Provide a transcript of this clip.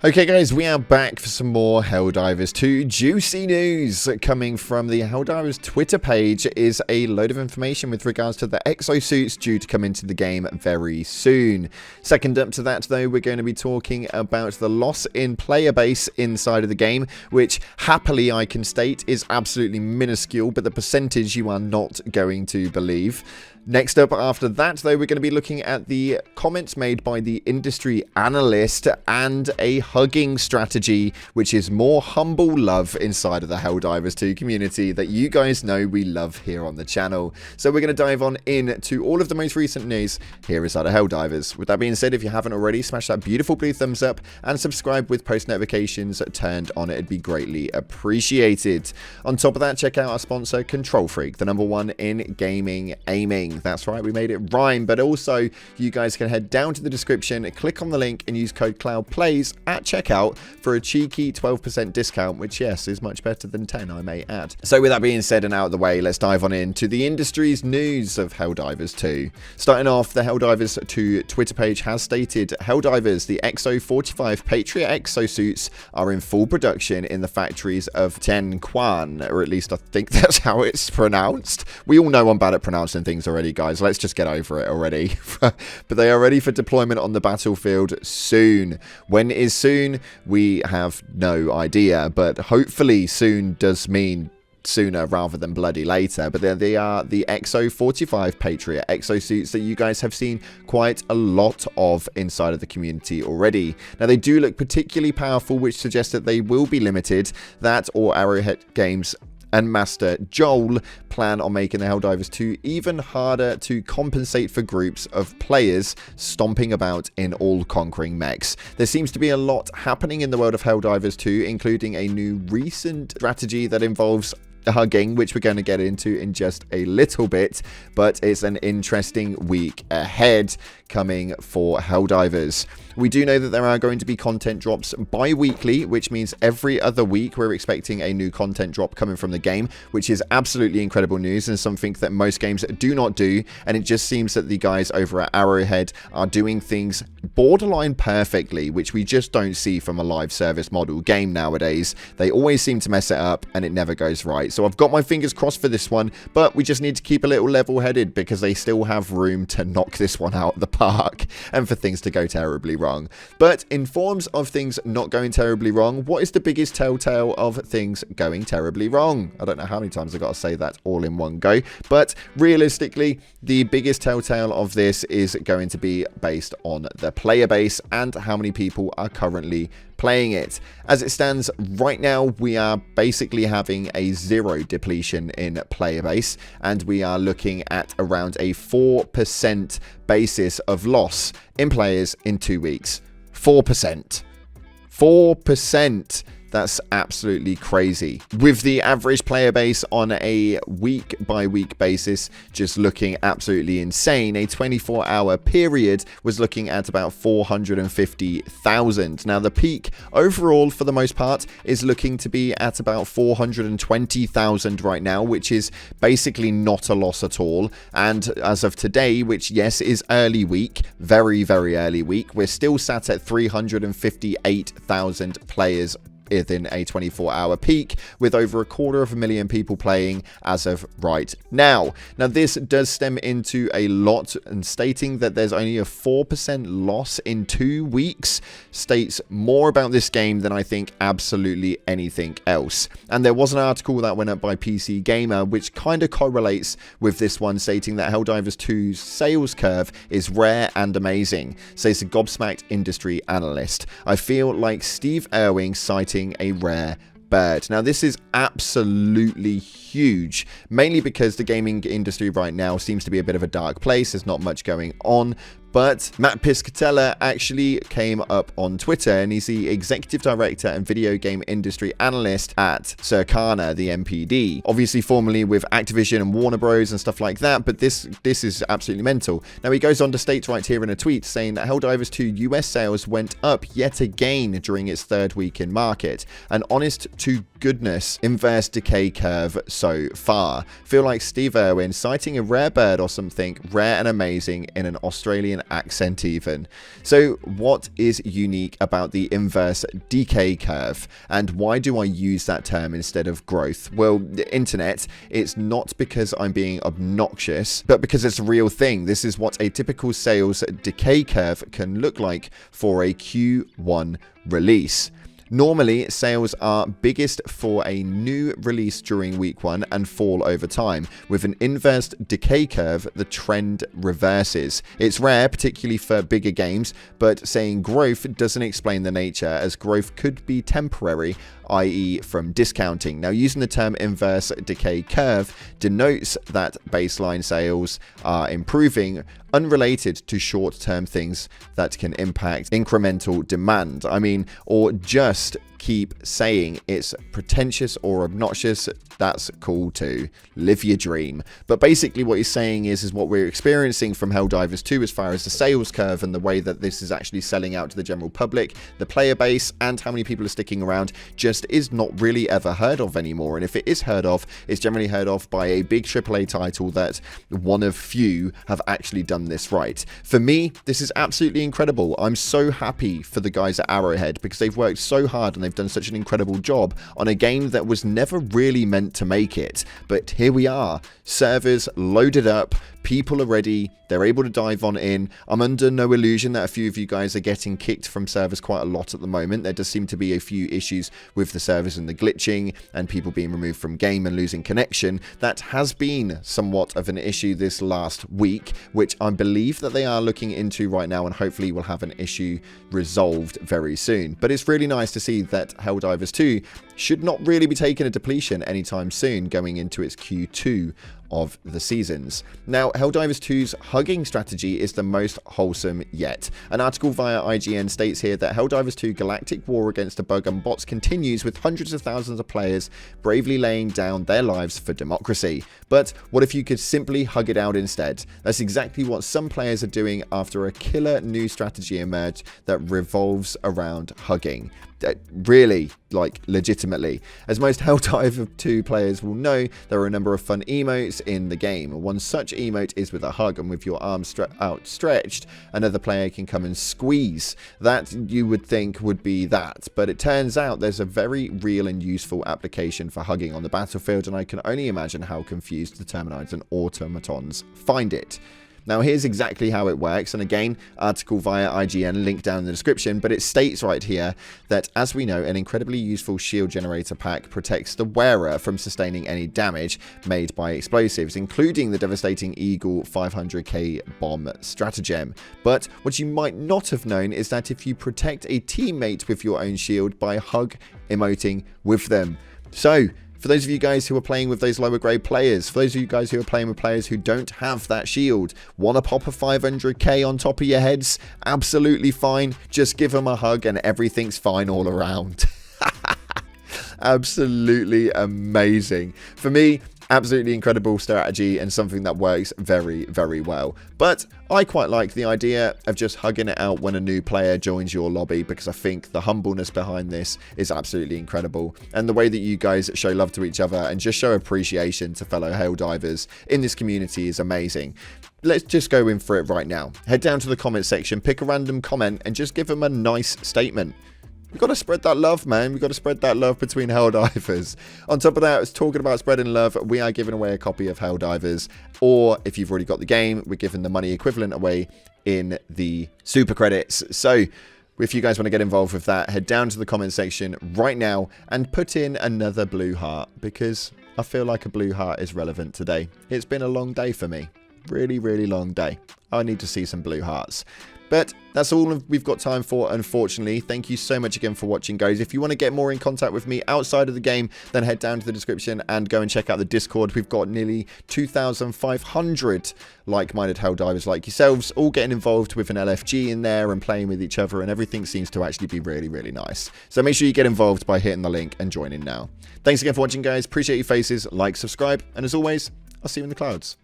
Okay guys, we are back for some more Helldivers 2 juicy news. Coming from the Helldivers Twitter page is a load of information with regards to the exosuits due to come into the game very soon. Second up to that though, we're going to be talking about the loss in player base inside of the game, which happily I can state is absolutely minuscule, but the percentage you are not going to believe. Next up after that though, we're going to be looking at the comments made by the industry analyst and a hugging strategy, which is more humble love inside of the Helldivers 2 community that you guys know we love here on the channel. So we're going to dive on into all of the most recent news here inside of Helldivers. With that being said, if you haven't already, smash that beautiful blue thumbs up and subscribe with post notifications turned on. It'd be greatly appreciated. On top of that, check out our sponsor Control Freak, the #1 in gaming aiming. That's right, we made it rhyme. But also, you guys can head down to the description, click on the link and use code CloudPlays at checkout for a cheeky 12% discount, which yes, is much better than 10, I may add. So with that being said and out of the way, let's dive on into the industry's news of Helldivers 2. Starting off, the Helldivers 2 Twitter page has stated, Helldivers, the XO45 Patriot exosuits are in full production in the factories of Tianquan, or at least I think that's how it's pronounced. We all know I'm bad at pronouncing things already, guys. Let's just get over it already. But they are ready for deployment on the battlefield soon. When is soon? We have no idea, but hopefully soon does mean sooner rather than bloody later. But they are the XO45 Patriot exosuits that you guys have seen quite a lot of inside of the community already. Now they do look particularly powerful, which suggests that they will be limited. That or Arrowhead Games and Master Joel plan on making the Helldivers 2 even harder to compensate for groups of players stomping about in all-conquering mechs. There seems to be a lot happening in the world of Helldivers 2, including a new recent strategy that involves hugging, which we're going to get into in just a little bit, but it's an interesting week ahead coming for Helldivers. We do know that there are going to be content drops bi-weekly, which means every other week we're expecting a new content drop coming from the game, which is absolutely incredible news and something that most games do not do. And it just seems that the guys over at Arrowhead are doing things borderline perfectly, which we just don't see from a live service model game nowadays. They always seem to mess it up and it never goes right. So I've got my fingers crossed for this one, but we just need to keep a little level-headed because they still have room to knock this one out of the park and for things to go terribly wrong. But in forms of things not going terribly wrong, what is the biggest telltale of things going terribly wrong? I don't know how many times I've got to say that all in one go, but realistically, the biggest telltale of this is going to be based on the player base and how many people are currently playing it. As it stands right now, we are basically having a 0 depletion in player base, and we are looking at around a 4% basis of loss in players in 2 weeks. 4%. 4%. That's absolutely crazy. With the average player base on a week-by-week basis just looking absolutely insane, a 24-hour period was looking at about 450,000. Now, the peak overall, for the most part, is looking to be at about 420,000 right now, which is basically not a loss at all. And as of today, which, yes, is early week, very, very early week, we're still sat at 358,000 players within a 24-hour peak, with over 250,000 people playing as of right now. Now, this does stem into a lot, and stating that there's only a 4% loss in 2 weeks states more about this game than I think absolutely anything else. And there was an article that went up by PC Gamer, which kind of correlates with this one, stating that Helldivers 2's sales curve is rare and amazing, says a gobsmacked industry analyst. I feel like Steve Irwing citing a rare bird. Now, this is absolutely huge, mainly because the gaming industry right now seems to be a bit of a dark place. There's not much going on. But Matt Piscatella actually came up on Twitter, and he's the executive director and video game industry analyst at Circana, the MPD. Obviously formerly with Activision and Warner Bros. And stuff like that, but this is absolutely mental. Now, he goes on to state right here in a tweet saying that Helldivers 2 US sales went up yet again during its 3rd week in market. An honest to goodness, inverse decay curve so far. Feel like Steve Irwin citing a rare bird or something rare and amazing in an Australian accent even. So what is unique about the inverse decay curve, and why do I use that term instead of growth? Well, the internet, it's not because I'm being obnoxious, but because it's a real thing. This is what a typical sales decay curve can look like for a Q1 release. Normally, sales are biggest for a new release during week 1 and fall over time. With an inverse decay curve, the trend reverses. It's rare, particularly for bigger games, but saying growth doesn't explain the nature, as growth could be temporary, i.e. from discounting. Now, using the term inverse decay curve denotes that baseline sales are improving, unrelated to short-term things that can impact incremental demand. I mean, or just keep saying it's pretentious or obnoxious, that's cool too. Live your dream. But basically what he's saying is what we're experiencing from Helldivers 2 as far as the sales curve and the way that this is actually selling out to the general public, the player base, and how many people are sticking around just is not really ever heard of anymore. And if it is heard of, it's generally heard of by a big AAA title that one of few have actually done this right. For me, this is absolutely incredible. I'm so happy for the guys at Arrowhead because they've worked so hard and they've done such an incredible job on a game that was never really meant to make it. But here we are, servers loaded up, people are ready, they're able to dive on in. I'm under no illusion that a few of you guys are getting kicked from servers quite a lot at the moment. There does seem to be a few issues with the servers and the glitching and people being removed from game and losing connection. That has been somewhat of an issue this last week, which I believe that they are looking into right now, and hopefully will have an issue resolved very soon. But it's really nice to see that Helldivers 2 should not really be taking a depletion anytime soon going into its Q2 of the seasons. Now, Helldivers 2's hugging strategy is the most wholesome yet. An article via IGN states here that Helldivers 2 Galactic War Against the Bug and Bots continues with hundreds of thousands of players bravely laying down their lives for democracy. But what if you could simply hug it out instead? That's exactly what some players are doing after a killer new strategy emerged that revolves around hugging. Really, like, legitimately. As most Helldivers 2 players will know, there are a number of fun emotes in the game. One such emote is with a hug, and with your arms outstretched, another player can come and squeeze. That you would think would be that, but it turns out there's a very real and useful application for hugging on the battlefield, and I can only imagine how confused the Terminites and automatons find it. Now, here's exactly how it works, and again, article via IGN, link down in the description, but it states right here that, as we know, an incredibly useful shield generator pack protects the wearer from sustaining any damage made by explosives, including the devastating Eagle 500k bomb stratagem. But what you might not have known is that if you protect a teammate with your own shield by hug emoting with them. So, for those of you guys who are playing with those lower grade players, for those of you guys who are playing with players who don't have that shield, want to pop a 500k on top of your heads? Absolutely fine. Just give them a hug and everything's fine all around. Absolutely amazing. For me, absolutely incredible strategy and something that works very, very well. But I quite like the idea of just hugging it out when a new player joins your lobby, because I think the humbleness behind this is absolutely incredible. And the way that you guys show love to each other and just show appreciation to fellow Helldivers in this community is amazing. Let's just go in for it right now. Head down to the comment section, pick a random comment and just give them a nice statement. We've got to spread that love, man. We've got to spread that love between Helldivers. On top of that, it's talking about spreading love. We are giving away a copy of Helldivers. Or if you've already got the game, we're giving the money equivalent away in the super credits. So if you guys want to get involved with that, head down to the comment section right now and put in another blue heart, because I feel like a blue heart is relevant today. It's been a long day for me. Really, really long day. I need to see some blue hearts. But that's all we've got time for, unfortunately. Thank you so much again for watching, guys. If you want to get more in contact with me outside of the game, then head down to the description and go and check out the Discord. We've got nearly 2,500 like-minded Helldivers like yourselves, all getting involved with an LFG in there and playing with each other, and everything seems to actually be really, really nice. So make sure you get involved by hitting the link and joining now. Thanks again for watching, guys. Appreciate your faces. Like, subscribe, and as always, I'll see you in the clouds.